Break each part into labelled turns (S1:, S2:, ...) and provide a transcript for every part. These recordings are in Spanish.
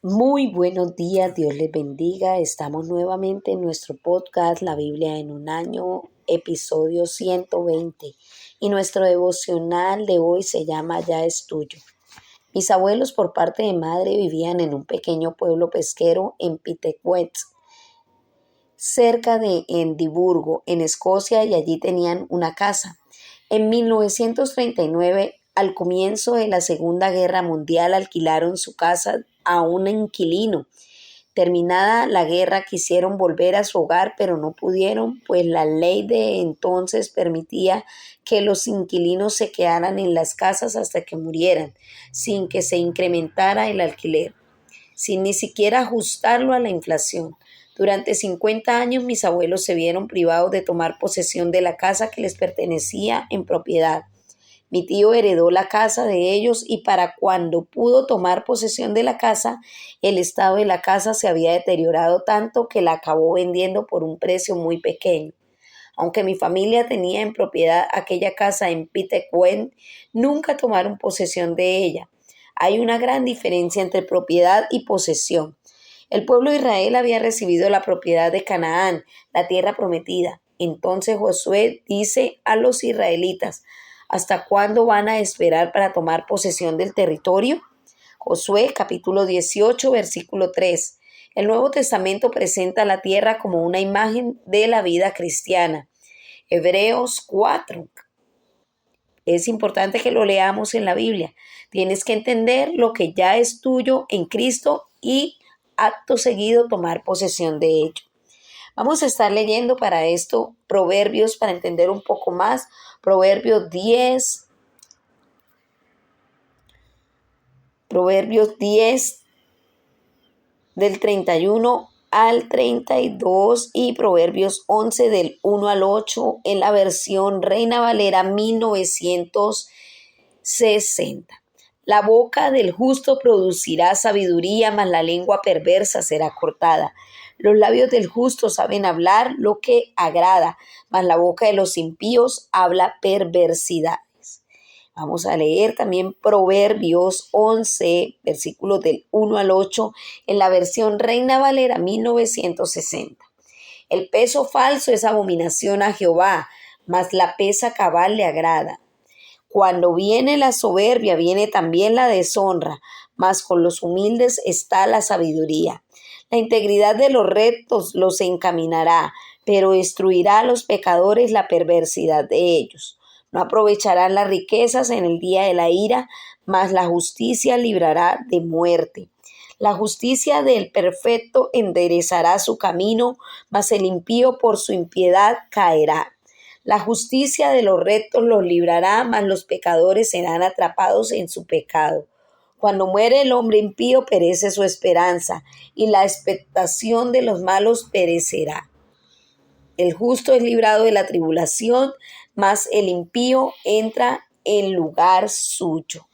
S1: Muy buenos días, Dios les bendiga. Estamos nuevamente en nuestro podcast La Biblia en un año, episodio 120. Y nuestro devocional de hoy se llama Ya es tuyo. Mis abuelos por parte de madre vivían en un pequeño pueblo pesquero en Pitequet, cerca de Edimburgo, en Escocia, y allí tenían una casa. En 1939, al comienzo de la Segunda Guerra Mundial, alquilaron su casa a un inquilino. Terminada la guerra, quisieron volver a su hogar, pero no pudieron, pues la ley de entonces permitía que los inquilinos se quedaran en las casas hasta que murieran, sin que se incrementara el alquiler, sin ni siquiera ajustarlo a la inflación. Durante 50 años mis abuelos se vieron privados de tomar posesión de la casa que les pertenecía en propiedad. Mi tío heredó la casa de ellos y para cuando pudo tomar posesión de la casa, el estado de la casa se había deteriorado tanto que la acabó vendiendo por un precio muy pequeño. Aunque mi familia tenía en propiedad aquella casa en Pitequén, nunca tomaron posesión de ella. Hay una gran diferencia entre propiedad y posesión. El pueblo de Israel había recibido la propiedad de Canaán, la tierra prometida. Entonces Josué dice a los israelitas: ¿hasta cuándo van a esperar para tomar posesión del territorio? Josué capítulo 18, versículo 3. El Nuevo Testamento presenta la tierra como una imagen de la vida cristiana. Hebreos 4. Es importante que lo leamos en la Biblia. Tienes que entender lo que ya es tuyo en Cristo y acto seguido tomar posesión de ello. Vamos a estar leyendo para esto Proverbios para entender un poco más. Proverbios 10 del 31 al 32 y Proverbios 11 del 1 al 8 en la versión Reina Valera 1960. La boca del justo producirá sabiduría, mas la lengua perversa será cortada. Los labios del justo saben hablar lo que agrada, mas la boca de los impíos habla perversidades. Vamos a leer también Proverbios 11, versículos del 1 al 8, en la versión Reina Valera 1960. El peso falso es abominación a Jehová, mas la pesa cabal le agrada. Cuando viene la soberbia, viene también la deshonra, mas con los humildes está la sabiduría. La integridad de los rectos los encaminará, pero destruirá a los pecadores la perversidad de ellos. No aprovecharán las riquezas en el día de la ira, mas la justicia librará de muerte. La justicia del perfecto enderezará su camino, mas el impío por su impiedad caerá. La justicia de los rectos los librará, mas los pecadores serán atrapados en su pecado. Cuando muere el hombre impío, perece su esperanza, y la expectación de los malos perecerá. El justo es librado de la tribulación, mas el impío entra en lugar suyo.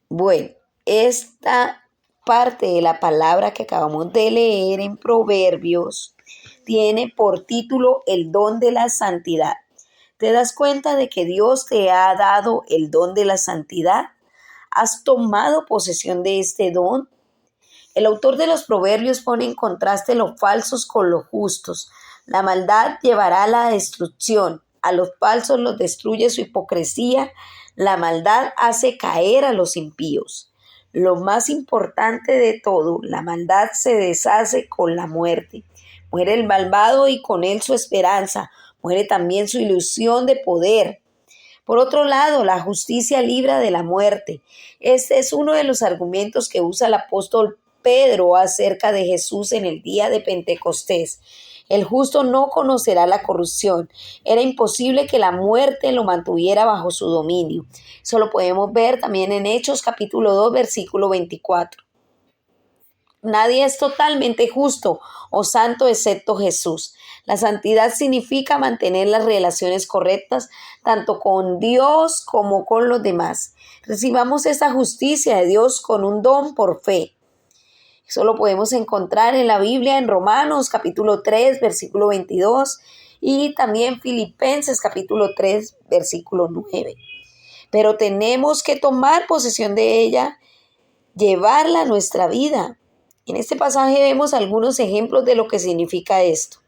S1: Bueno, esta parte de la palabra que acabamos de leer en Proverbios tiene por título el don de la santidad. ¿Te das cuenta de que Dios te ha dado el don de la santidad? ¿Has tomado posesión de este don? El autor de los Proverbios pone en contraste los falsos con los justos. La maldad llevará a la destrucción. A los falsos los destruye su hipocresía. La maldad hace caer a los impíos. Lo más importante de todo, la maldad se deshace con la muerte. Muere el malvado y con él su esperanza. Muere también su ilusión de poder. Por otro lado, la justicia libra de la muerte. Este es uno de los argumentos que usa el apóstol Pedro acerca de Jesús en el día de Pentecostés. El justo no conocerá la corrupción. Era imposible que la muerte lo mantuviera bajo su dominio. Eso lo podemos ver también en Hechos capítulo 2, versículo 24. Nadie es totalmente justo o santo excepto Jesús. La santidad significa mantener las relaciones correctas tanto con Dios como con los demás. Recibamos esta justicia de Dios con un don por fe. Eso lo podemos encontrar en la Biblia en Romanos capítulo 3, versículo 22 y también Filipenses capítulo 3, versículo 9. pero tenemos que tomar posesión de ella, llevarla a nuestra vida. En este pasaje vemos algunos ejemplos de lo que significa esto.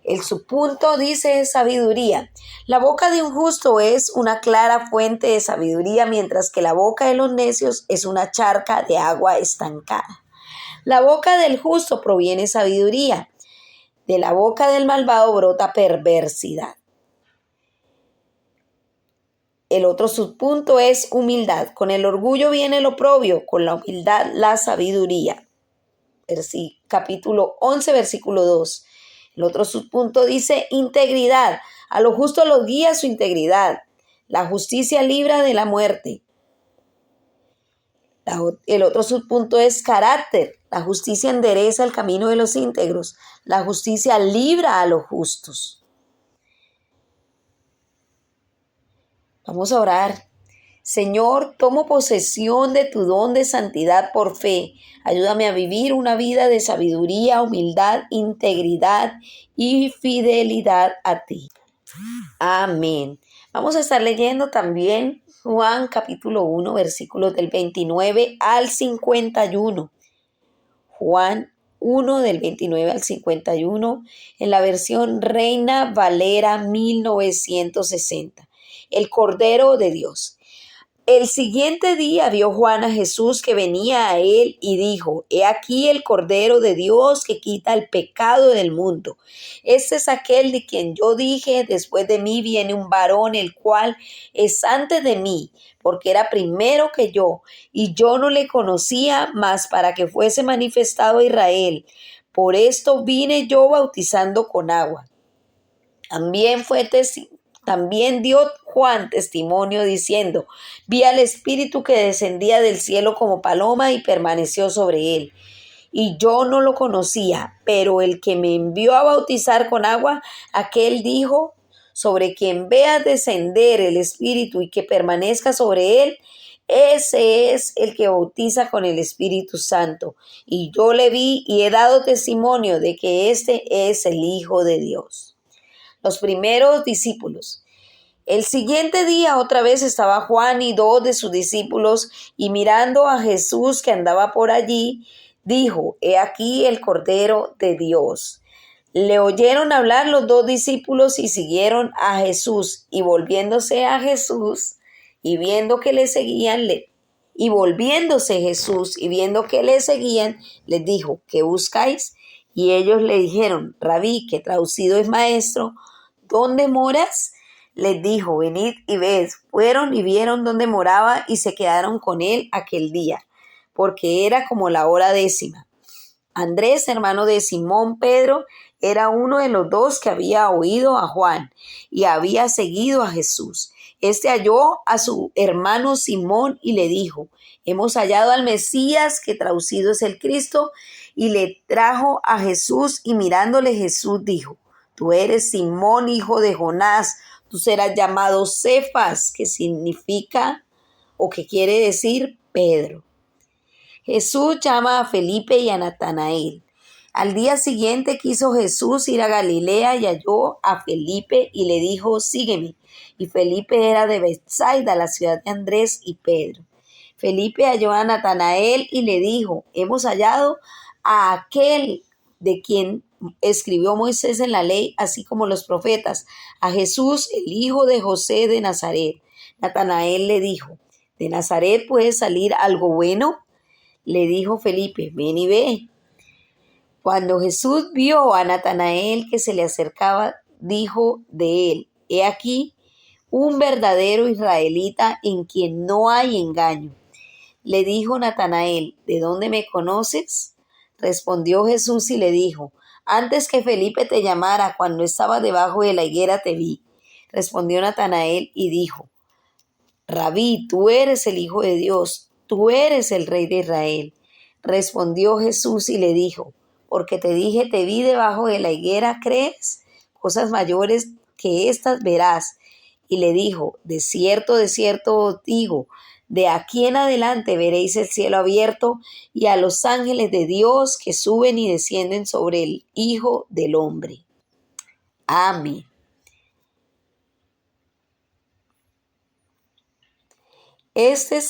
S1: El subpunto dice sabiduría. La boca de un justo es una clara fuente de sabiduría, mientras que la boca de los necios es una charca de agua estancada. La boca del justo proviene sabiduría. De la boca del malvado brota perversidad. El otro subpunto es humildad. Con el orgullo viene el oprobio, con la humildad la sabiduría. Capítulo 11, versículo 2. El otro subpunto dice integridad. A lo justo lo guía su integridad. La justicia libra de la muerte. El otro subpunto es carácter. La justicia endereza el camino de los íntegros. La justicia libra a los justos. Vamos a orar. Señor, tomo posesión de tu don de santidad por fe. Ayúdame a vivir una vida de sabiduría, humildad, integridad y fidelidad a ti. Amén. Vamos a estar leyendo también Juan capítulo 1, versículos del 29 al 51. Juan 1 del 29 al 51 en la versión Reina Valera 1960. El Cordero de Dios. El siguiente día vio Juan a Jesús que venía a él y dijo: He aquí el Cordero de Dios que quita el pecado del mundo. Este es aquel de quien yo dije: después de mí viene un varón, el cual es antes de mí, porque era primero que yo, y yo no le conocía, mas para que fuese manifestado a Israel. Por esto vine yo bautizando con agua. También dio Juan testimonio diciendo: Vi al Espíritu que descendía del cielo como paloma y permaneció sobre él. Y yo no lo conocía, pero el que me envió a bautizar con agua, aquel dijo: sobre quien veas descender el Espíritu y que permanezca sobre él, ese es el que bautiza con el Espíritu Santo. Y yo le vi y he dado testimonio de que este es el Hijo de Dios. Los primeros discípulos. El siguiente día otra vez estaba Juan y 2 de sus discípulos, y mirando a Jesús que andaba por allí, dijo: He aquí el Cordero de Dios. Le oyeron hablar los 2 discípulos y siguieron a Jesús, y volviéndose Jesús y viendo que le seguían, les dijo: ¿Qué buscáis? Y ellos le dijeron: Rabí, que traducido es maestro, ¿dónde moras? Les dijo: venid y ved. Fueron y vieron dónde moraba y se quedaron con él aquel día, porque era como la hora 10. Andrés, hermano de Simón Pedro, era uno de los 2 que había oído a Juan y había seguido a Jesús. Este halló a su hermano Simón y le dijo: hemos hallado al Mesías, que traducido es el Cristo, y le trajo a Jesús, y mirándole Jesús dijo: tú eres Simón, hijo de Jonás, tú serás llamado Cefas, que significa o que quiere decir Pedro. Jesús llama a Felipe y a Natanael. Al día siguiente quiso Jesús ir a Galilea y halló a Felipe y le dijo: sígueme. Y Felipe era de Betsaida, la ciudad de Andrés y Pedro. Felipe halló a Natanael y le dijo: hemos hallado a aquel de quien escribió Moisés en la ley, así como los profetas, a Jesús, el hijo de José de Nazaret. Natanael le dijo: ¿de Nazaret puede salir algo bueno? Le dijo Felipe: ven y ve. Cuando Jesús vio a Natanael que se le acercaba, dijo de él: he aquí un verdadero israelita en quien no hay engaño. Le dijo Natanael: ¿de dónde me conoces? Respondió Jesús y le dijo: antes que Felipe te llamara, cuando estaba debajo de la higuera te vi. Respondió Natanael y dijo: Rabí, tú eres el Hijo de Dios, tú eres el Rey de Israel. Respondió Jesús y le dijo: porque te dije, te vi debajo de la higuera, ¿crees? Cosas mayores que estas verás. Y le dijo: de cierto os digo, de aquí en adelante veréis el cielo abierto y a los ángeles de Dios que suben y descienden sobre el Hijo del Hombre. Amén. Este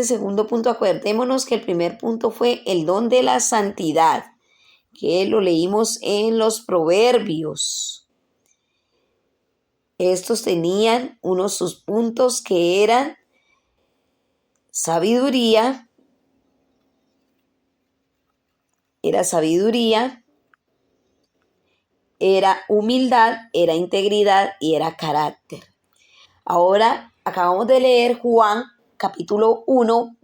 S1: segundo punto, acordémonos que el primer punto fue el don de la santidad, que lo leímos en los Proverbios. Estos tenían unos sus puntos que eran sabiduría, era humildad, era integridad y era carácter. Ahora acabamos de leer Juan capítulo 1,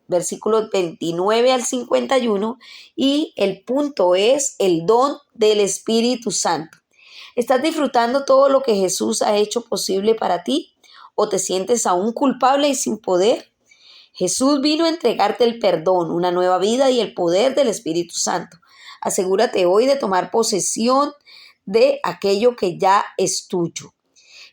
S1: versículos 29 al 51 y el punto es el don del Espíritu Santo. ¿Estás disfrutando todo lo que Jesús ha hecho posible para ti o te sientes aún culpable y sin poder? Jesús vino a entregarte el perdón, una nueva vida y el poder del Espíritu Santo. Asegúrate hoy de tomar posesión de aquello que ya es tuyo.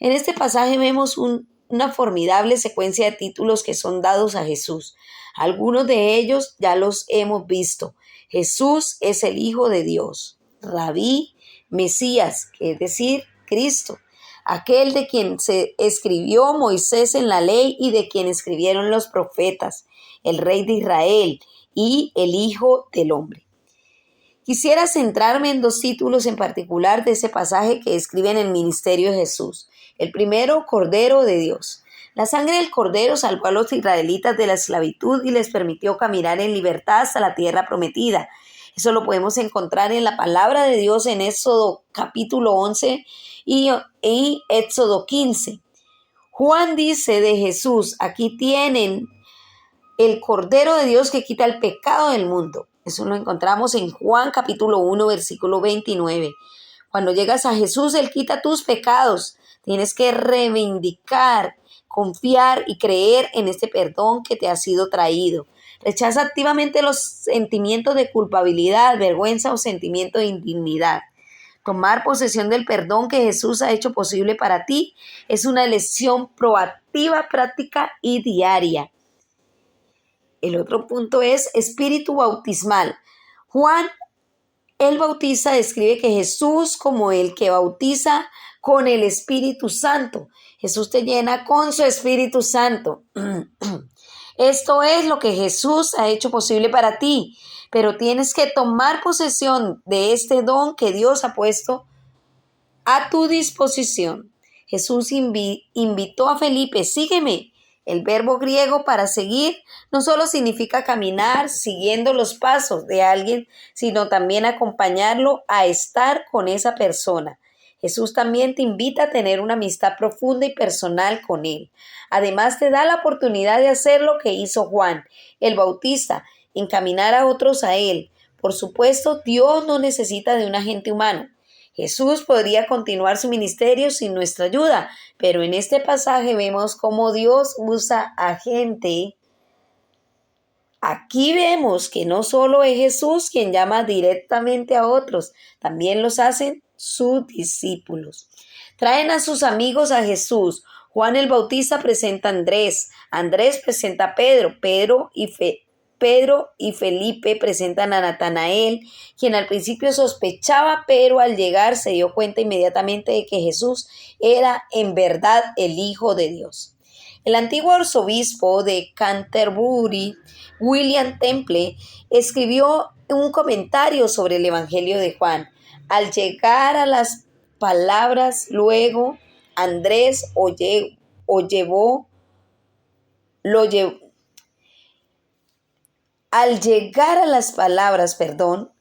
S1: En este pasaje vemos una formidable secuencia de títulos que son dados a Jesús. Algunos de ellos ya los hemos visto. Jesús es el Hijo de Dios, Rabí, Mesías, que es decir, Cristo, aquel de quien se escribió Moisés en la ley y de quien escribieron los profetas, el Rey de Israel y el Hijo del Hombre. Quisiera centrarme en dos títulos en particular de ese pasaje que describen el ministerio de Jesús. El primero, Cordero de Dios. La sangre del Cordero salvó a los israelitas de la esclavitud y les permitió caminar en libertad hasta la tierra prometida. Eso lo podemos encontrar en la palabra de Dios en Éxodo capítulo 11 y Éxodo 15. Juan dice de Jesús, aquí tienen el Cordero de Dios que quita el pecado del mundo. Eso lo encontramos en Juan capítulo 1, versículo 29. Cuando llegas a Jesús, Él quita tus pecados. Tienes que reivindicar, confiar y creer en este perdón que te ha sido traído. Rechaza activamente los sentimientos de culpabilidad, vergüenza o sentimiento de indignidad. Tomar posesión del perdón que Jesús ha hecho posible para ti es una elección proactiva, práctica y diaria. El otro punto es espíritu bautismal. Juan el Bautista describe que Jesús como el que bautiza con el Espíritu Santo. Jesús te llena con su Espíritu Santo. Esto es lo que Jesús ha hecho posible para ti, pero tienes que tomar posesión de este don que Dios ha puesto a tu disposición. Jesús invitó a Felipe, sígueme. El verbo griego para seguir no solo significa caminar siguiendo los pasos de alguien, sino también acompañarlo a estar con esa persona. Jesús también te invita a tener una amistad profunda y personal con Él. Además te da la oportunidad de hacer lo que hizo Juan, el Bautista, encaminar a otros a Él. Por supuesto, Dios no necesita de un agente humano. Jesús podría continuar su ministerio sin nuestra ayuda, pero en este pasaje vemos cómo Dios usa a gente. Aquí vemos que no solo es Jesús quien llama directamente a otros, también los hacen sus discípulos. Traen a sus amigos a Jesús. Juan el Bautista presenta a Andrés, Andrés presenta a Pedro y Felipe presentan a Natanael, quien al principio sospechaba, pero al llegar se dio cuenta inmediatamente de que Jesús era en verdad el Hijo de Dios. El antiguo arzobispo de Canterbury, William Temple, escribió un comentario sobre el Evangelio de Juan. Al llegar a las palabras, luego Andrés Al llegar a las palabras,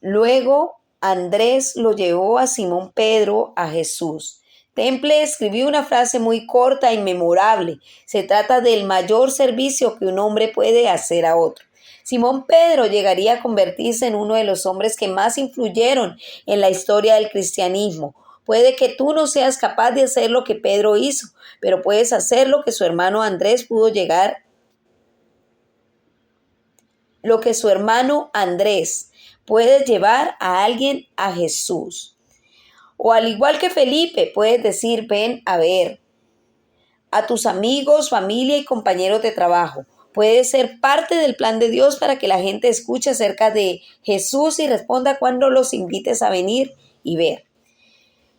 S1: luego Andrés lo llevó a Simón Pedro a Jesús. Temple escribió una frase muy corta y memorable. Se trata del mayor servicio que un hombre puede hacer a otro. Simón Pedro llegaría a convertirse en uno de los hombres que más influyeron en la historia del cristianismo. Puede que tú no seas capaz de hacer lo que Pedro hizo, pero puedes hacer lo que su hermano Andrés pudo llegar lo que su hermano Andrés puede llevar a alguien a Jesús. O al igual que Felipe, puedes decir, ven a ver a tus amigos, familia y compañeros de trabajo. Puedes ser parte del plan de Dios para que la gente escuche acerca de Jesús y responda cuando los invites a venir y ver.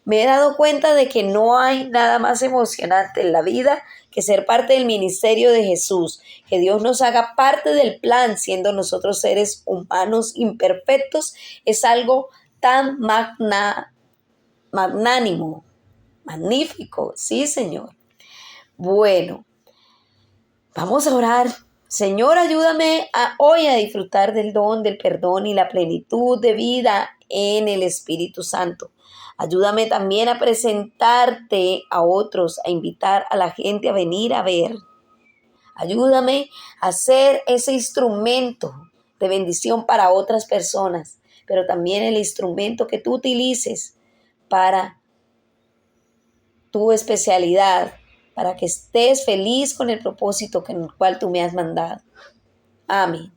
S1: Me he dado cuenta de que no hay nada más emocionante en la vida que ser parte del ministerio de Jesús, que Dios nos haga parte del plan, siendo nosotros seres humanos imperfectos, es algo tan magnánimo, magnífico, sí, Señor. Bueno, vamos a orar. Señor, ayúdame hoy a disfrutar del don, del perdón y la plenitud de vida en el Espíritu Santo. Ayúdame también a presentarte a otros, a invitar a la gente a venir a ver. Ayúdame a ser ese instrumento de bendición para otras personas, pero también el instrumento que tú utilices para tu especialidad, para que estés feliz con el propósito con el cual tú me has mandado. Amén.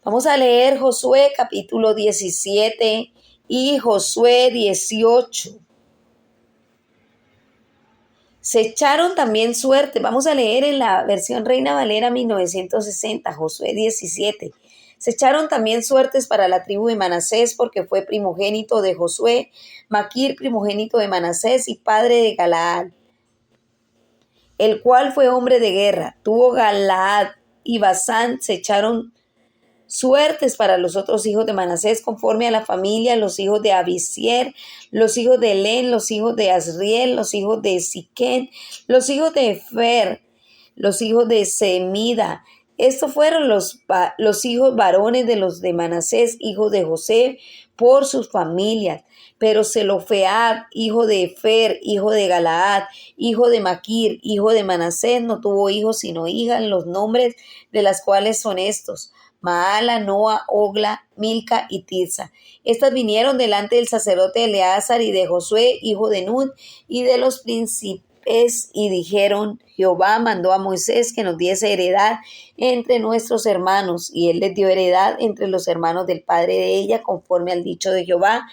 S1: Vamos a leer Josué capítulo 17 y Josué 18. Se echaron también suerte. Vamos a leer en la versión Reina Valera 1960, Josué 17. Se echaron también suertes para la tribu de Manasés, porque fue primogénito de Josué, Maquir primogénito de Manasés y padre de Galaad, el cual fue hombre de guerra. Tuvo Galaad y Basán, se echaron suertes para los otros hijos de Manasés, conforme a la familia, los hijos de Abisier, los hijos de Elén, los hijos de Asriel, los hijos de Siquén, los hijos de Efer, los hijos de Semida. Estos fueron los hijos varones de los de Manasés, hijos de José, por sus familias. Pero Zelofead, hijo de Efer, hijo de Galaad, hijo de Maquir, hijo de Manasés, no tuvo hijos sino hijas, los nombres de las cuales son estos: Maala, Noa, Ogla, Milca y Tirsa. Estas vinieron delante del sacerdote Eleazar y de Josué, hijo de Nun, y de los príncipes, y dijeron: Jehová mandó a Moisés que nos diese heredad entre nuestros hermanos, y él les dio heredad entre los hermanos del padre de ella, conforme al dicho de Jehová.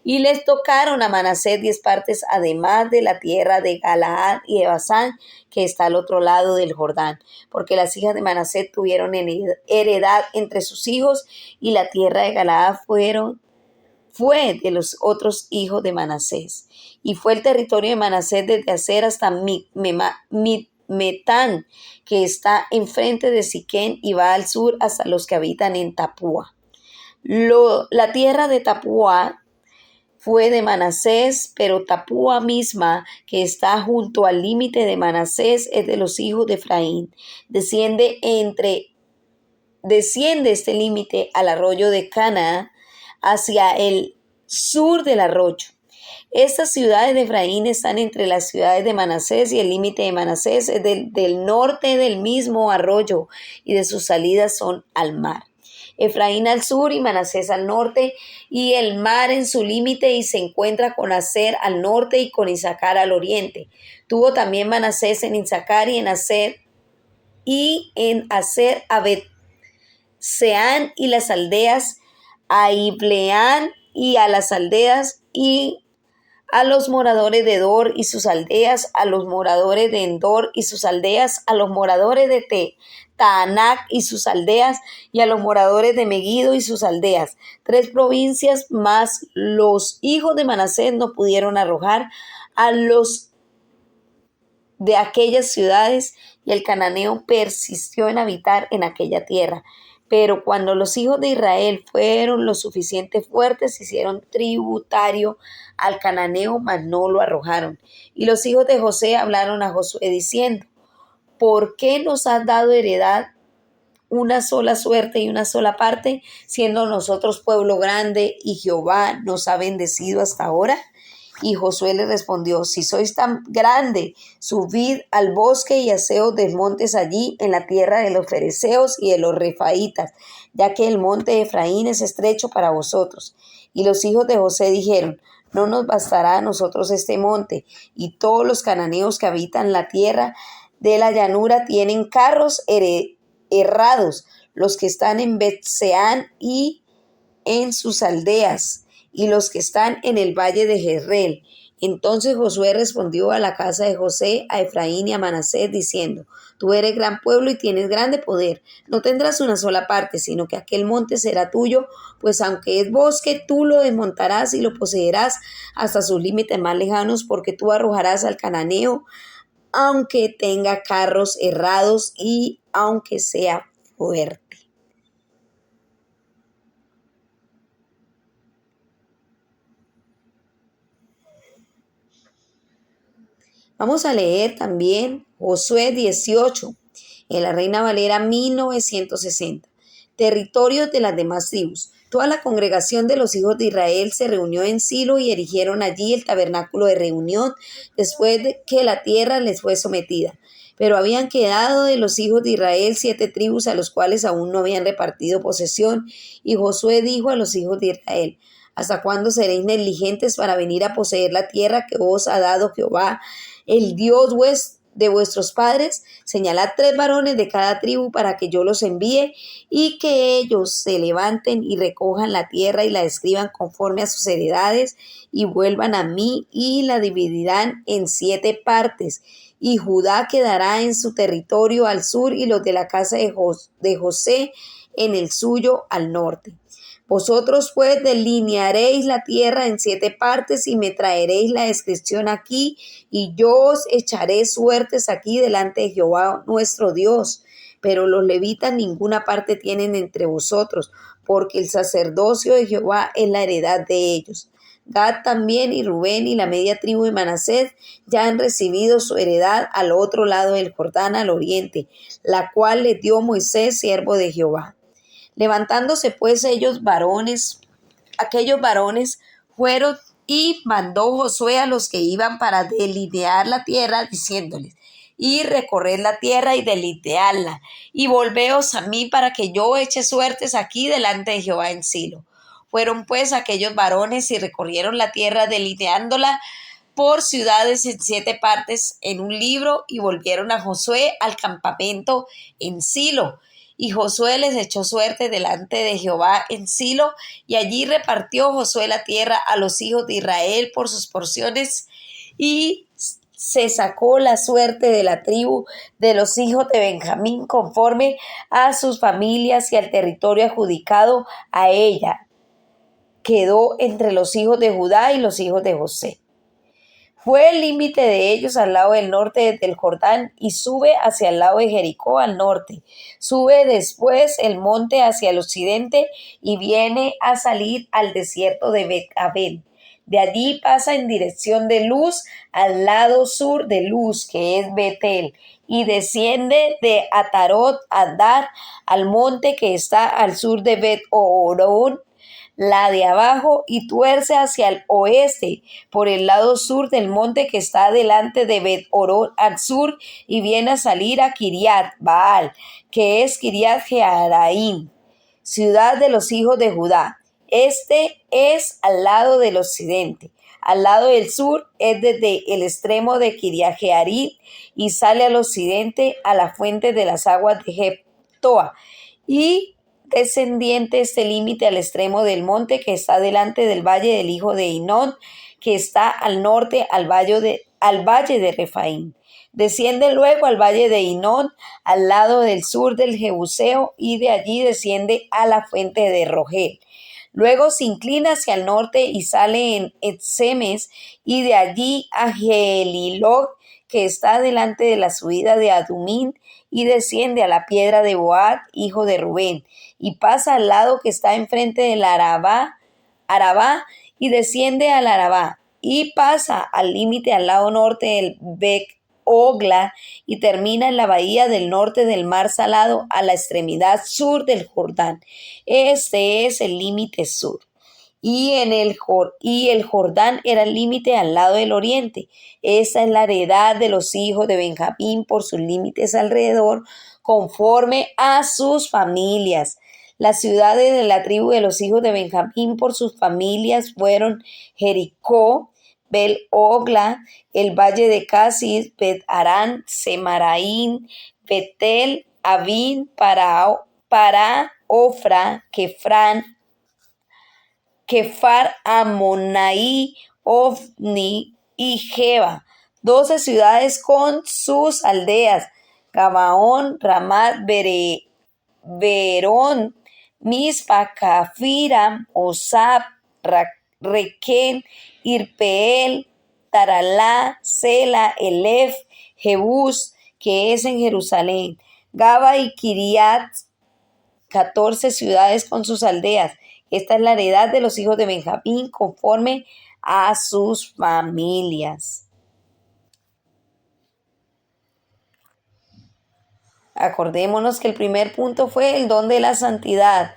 S1: Y les tocaron a Manasés 10 partes, además de la tierra de Galaad y de Basán, que está al otro lado del Jordán, porque las hijas de Manasés tuvieron heredad entre sus hijos, y la tierra de Galaad fue de los otros hijos de Manasés. Y fue el territorio de Manasés desde Aser hasta Metán, que está enfrente de Siquén, y va al sur hasta los que habitan en Tapúa. La tierra de Tapúa fue de Manasés, pero Tapúa misma, que está junto al límite de Manasés, es de los hijos de Efraín. Desciende este límite al arroyo de Cana, hacia el sur del arroyo. Estas ciudades de Efraín están entre las ciudades de Manasés, y el límite de Manasés es del norte del mismo arroyo, y de sus salidas son al mar. Efraín al sur y Manasés al norte, y el mar en su límite, y se encuentra con Aser al norte y con Issacar al oriente. Tuvo también Manasés en Issacar y en Aser a Bet-Seán y las aldeas, a Ibleán y a las aldeas, y a los moradores de Dor y sus aldeas, a los moradores de Endor y sus aldeas, a los moradores de Taanac y sus aldeas, y a los moradores de Megiddo y sus aldeas. 3 provincias más. Los hijos de Manasés no pudieron arrojar a los de aquellas ciudades, y el cananeo persistió en habitar en aquella tierra. Pero cuando los hijos de Israel fueron lo suficiente fuertes, se hicieron tributario al cananeo, mas no lo arrojaron. Y los hijos de José hablaron a Josué diciendo: ¿por qué nos has dado heredad una sola suerte y una sola parte, siendo nosotros pueblo grande, y Jehová nos ha bendecido hasta ahora? Y Josué le respondió: si sois tan grande, subid al bosque y haceos desmontes allí en la tierra de los fereceos y de los refaitas, ya que el monte de Efraín es estrecho para vosotros. Y los hijos de José dijeron: no nos bastará a nosotros este monte, y todos los cananeos que habitan la tierra de la llanura tienen carros herrados, los que están en Bet-Seán y en sus aldeas, y los que están en el valle de Jezreel, Entonces Josué respondió a la casa de José, a Efraín y a Manasés, diciendo: Tú eres gran pueblo y tienes grande poder. No tendrás una sola parte, sino que aquel monte será tuyo, pues aunque es bosque, tú lo desmontarás y lo poseerás hasta sus límites más lejanos, porque tú arrojarás al cananeo, aunque tenga carros herrados y aunque sea fuerte. Vamos a leer también Josué 18 en la Reina Valera 1960. Territorios de las demás tribus. Toda la congregación de los hijos de Israel se reunió en Silo y erigieron allí el tabernáculo de reunión después de que la tierra les fue sometida. Pero habían quedado de los hijos de Israel 7 tribus a los cuales aún no habían repartido posesión. Y Josué dijo a los hijos de Israel: ¿Hasta cuándo seréis negligentes para venir a poseer la tierra que os ha dado Jehová, el Dios de vuestros padres? Señalad 3 varones de cada tribu para que yo los envíe y que ellos se levanten y recojan la tierra y la escriban conforme a sus heredades y vuelvan a mí y la dividirán en 7 partes. Y Judá quedará en su territorio al sur y los de la casa de José en el suyo al norte. Vosotros pues delinearéis la tierra en 7 partes y me traeréis la descripción aquí, y yo os echaré suertes aquí delante de Jehová nuestro Dios. Pero los levitas ninguna parte tienen entre vosotros, porque el sacerdocio de Jehová es la heredad de ellos. Gad también y Rubén y la media tribu de Manasés ya han recibido su heredad al otro lado del Jordán, al oriente, la cual les dio Moisés, siervo de Jehová. Levantándose pues aquellos varones fueron, y mandó Josué a los que iban para delinear la tierra, diciéndoles: y recorred la tierra y delineadla, y volveos a mí para que yo eche suertes aquí delante de Jehová en Silo. Fueron pues aquellos varones y recorrieron la tierra delineándola por ciudades en 7 partes en un libro, y volvieron a Josué al campamento en Silo. Y Josué les echó suerte delante de Jehová en Silo, y allí repartió Josué la tierra a los hijos de Israel por sus porciones, y se sacó la suerte de la tribu de los hijos de Benjamín conforme a sus familias y al territorio adjudicado a ella. Quedó entre los hijos de Judá y los hijos de José. Fue el límite de ellos al lado del norte del Jordán, y sube hacia el lado de Jericó al norte. Sube después el monte hacia el occidente y viene a salir al desierto de Bet-Aven. De allí pasa en dirección de Luz al lado sur de Luz, que es Betel, y desciende de Atarot Adar al monte que está al sur de Bet-Orón, la de abajo, y tuerce hacia el oeste por el lado sur del monte que está delante de Bet-Orón al sur, y viene a salir a Kiriat Baal, que es Kiriat Jearaim, ciudad de los hijos de Judá. Este es al lado del occidente. Al lado del sur es desde el extremo de Kiriat Jearim y sale al occidente a la fuente de las aguas de Jeptoa, y descendiente este límite al extremo del monte que está delante del valle del hijo de Hinón, que está al norte al valle de Refaín. Desciende luego al valle de Hinón, al lado del sur del Jebuseo, y de allí desciende a la fuente de Rogel. Luego se inclina hacia el norte y sale en Etsemes, y de allí a Gelilot, que está delante de la subida de Adumín, y desciende a la piedra de Boaz, hijo de Rubén, y pasa al lado que está enfrente del Arabá, y desciende al Arabá, y pasa al límite al lado norte del Bec-Ogla, y termina en la bahía del norte del mar Salado a la extremidad sur del Jordán. Este es el límite sur. Y el Jordán era el límite al lado del oriente. Esta es la heredad de los hijos de Benjamín por sus límites alrededor, conforme a sus familias. Las ciudades de la tribu de los hijos de Benjamín por sus familias fueron Jericó, Bel-Ogla, el valle de Casis, Bet-Arán, Semaraín, Betel, Avin, para Ofra, Kefar Amonai, Ofni, y Geba, 12 ciudades con sus aldeas, Gabaón, Ramat, Verón, Mispa, Cafiram, Osab, Requén, Irpeel, Taralá, Sela, Elef, Jebús, que es en Jerusalén, Gaba y Kiriat, 14 ciudades con sus aldeas. Esta es la heredad de los hijos de Benjamín conforme a sus familias. Acordémonos que el primer punto fue el don de la santidad.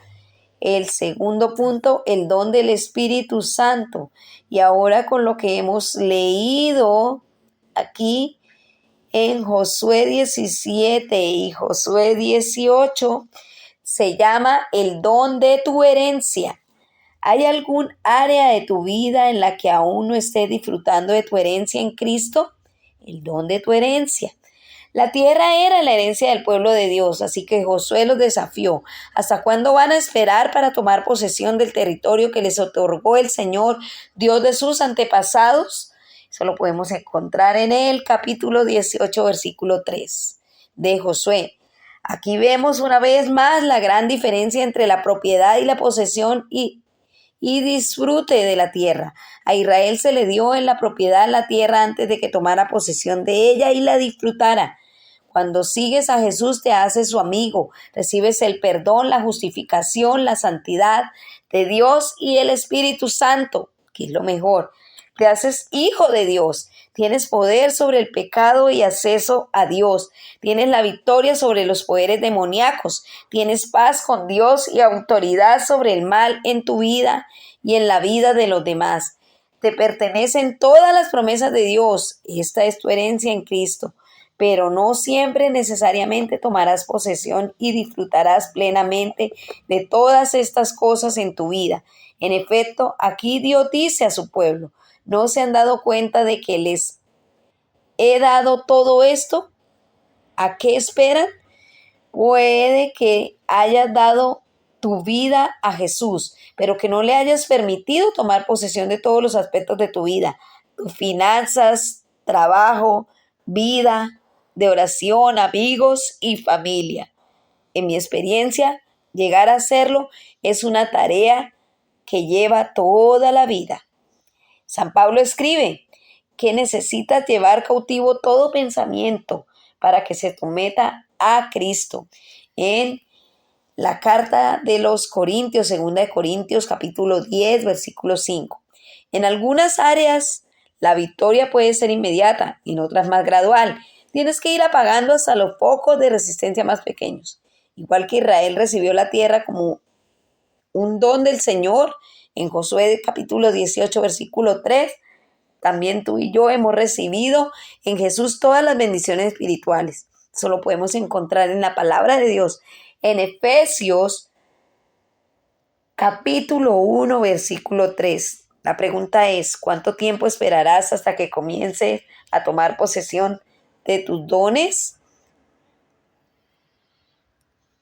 S1: El segundo punto, el don del Espíritu Santo. Y ahora con lo que hemos leído aquí en Josué 17 y Josué 18, se llama el don de tu herencia. ¿Hay algún área de tu vida en la que aún no estés disfrutando de tu herencia en Cristo? El don de tu herencia. La tierra era la herencia del pueblo de Dios, así que Josué los desafió. ¿Hasta cuándo van a esperar para tomar posesión del territorio que les otorgó el Señor, Dios de sus antepasados? Eso lo podemos encontrar en el capítulo 18, versículo 3 de Josué. Aquí vemos una vez más la gran diferencia entre la propiedad y la posesión y disfrute de la tierra. A Israel se le dio en la propiedad la tierra antes de que tomara posesión de ella y la disfrutara. Cuando sigues a Jesús te haces su amigo, recibes el perdón, la justificación, la santidad de Dios y el Espíritu Santo, que es lo mejor. Te haces hijo de Dios, tienes poder sobre el pecado y acceso a Dios, tienes la victoria sobre los poderes demoníacos, tienes paz con Dios y autoridad sobre el mal en tu vida y en la vida de los demás. Te pertenecen todas las promesas de Dios, esta es tu herencia en Cristo. Pero no siempre necesariamente tomarás posesión y disfrutarás plenamente de todas estas cosas en tu vida. En efecto, aquí Dios dice a su pueblo, ¿no se han dado cuenta de que les he dado todo esto? ¿A qué esperan? Puede que hayas dado tu vida a Jesús, pero que no le hayas permitido tomar posesión de todos los aspectos de tu vida, tus finanzas, trabajo, vida, de oración, amigos y familia. En mi experiencia, llegar a hacerlo es una tarea que lleva toda la vida. San Pablo escribe que necesitas llevar cautivo todo pensamiento para que se someta a Cristo. En la carta de los Corintios, 2 Corintios, capítulo 10, versículo 5. En algunas áreas, la victoria puede ser inmediata y en otras más gradual. Tienes que ir apagando hasta los focos de resistencia más pequeños. Igual que Israel recibió la tierra como un don del Señor, en Josué capítulo 18, versículo 3, también tú y yo hemos recibido en Jesús todas las bendiciones espirituales. Eso lo podemos encontrar en la palabra de Dios. En Efesios capítulo 1, versículo 3. La pregunta es, ¿cuánto tiempo esperarás hasta que comiences a tomar posesión de tus dones?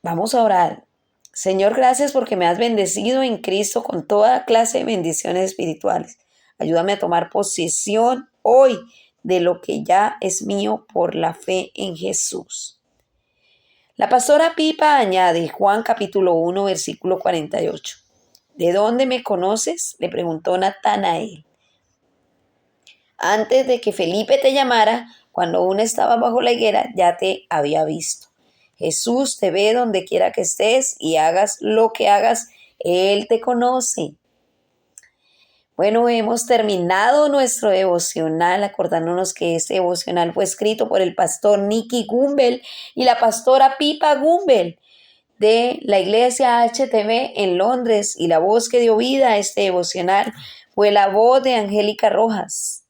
S1: Vamos a orar. Señor, gracias porque me has bendecido en Cristo con toda clase de bendiciones espirituales. Ayúdame a tomar posesión hoy de lo que ya es mío por la fe en Jesús. La pastora Pipa añade, Juan capítulo 1, versículo 48. ¿De dónde me conoces?, le preguntó Natanael. Antes de que Felipe te llamara, cuando aún estaba bajo la higuera, ya te había visto. Jesús te ve donde quiera que estés y hagas lo que hagas, Él te conoce. Bueno, hemos terminado nuestro devocional, acordándonos que este devocional fue escrito por el pastor Nicky Gumbel y la pastora Pipa Gumbel de la iglesia HTV en Londres, y la voz que dio vida a este devocional fue la voz de Angélica Rojas.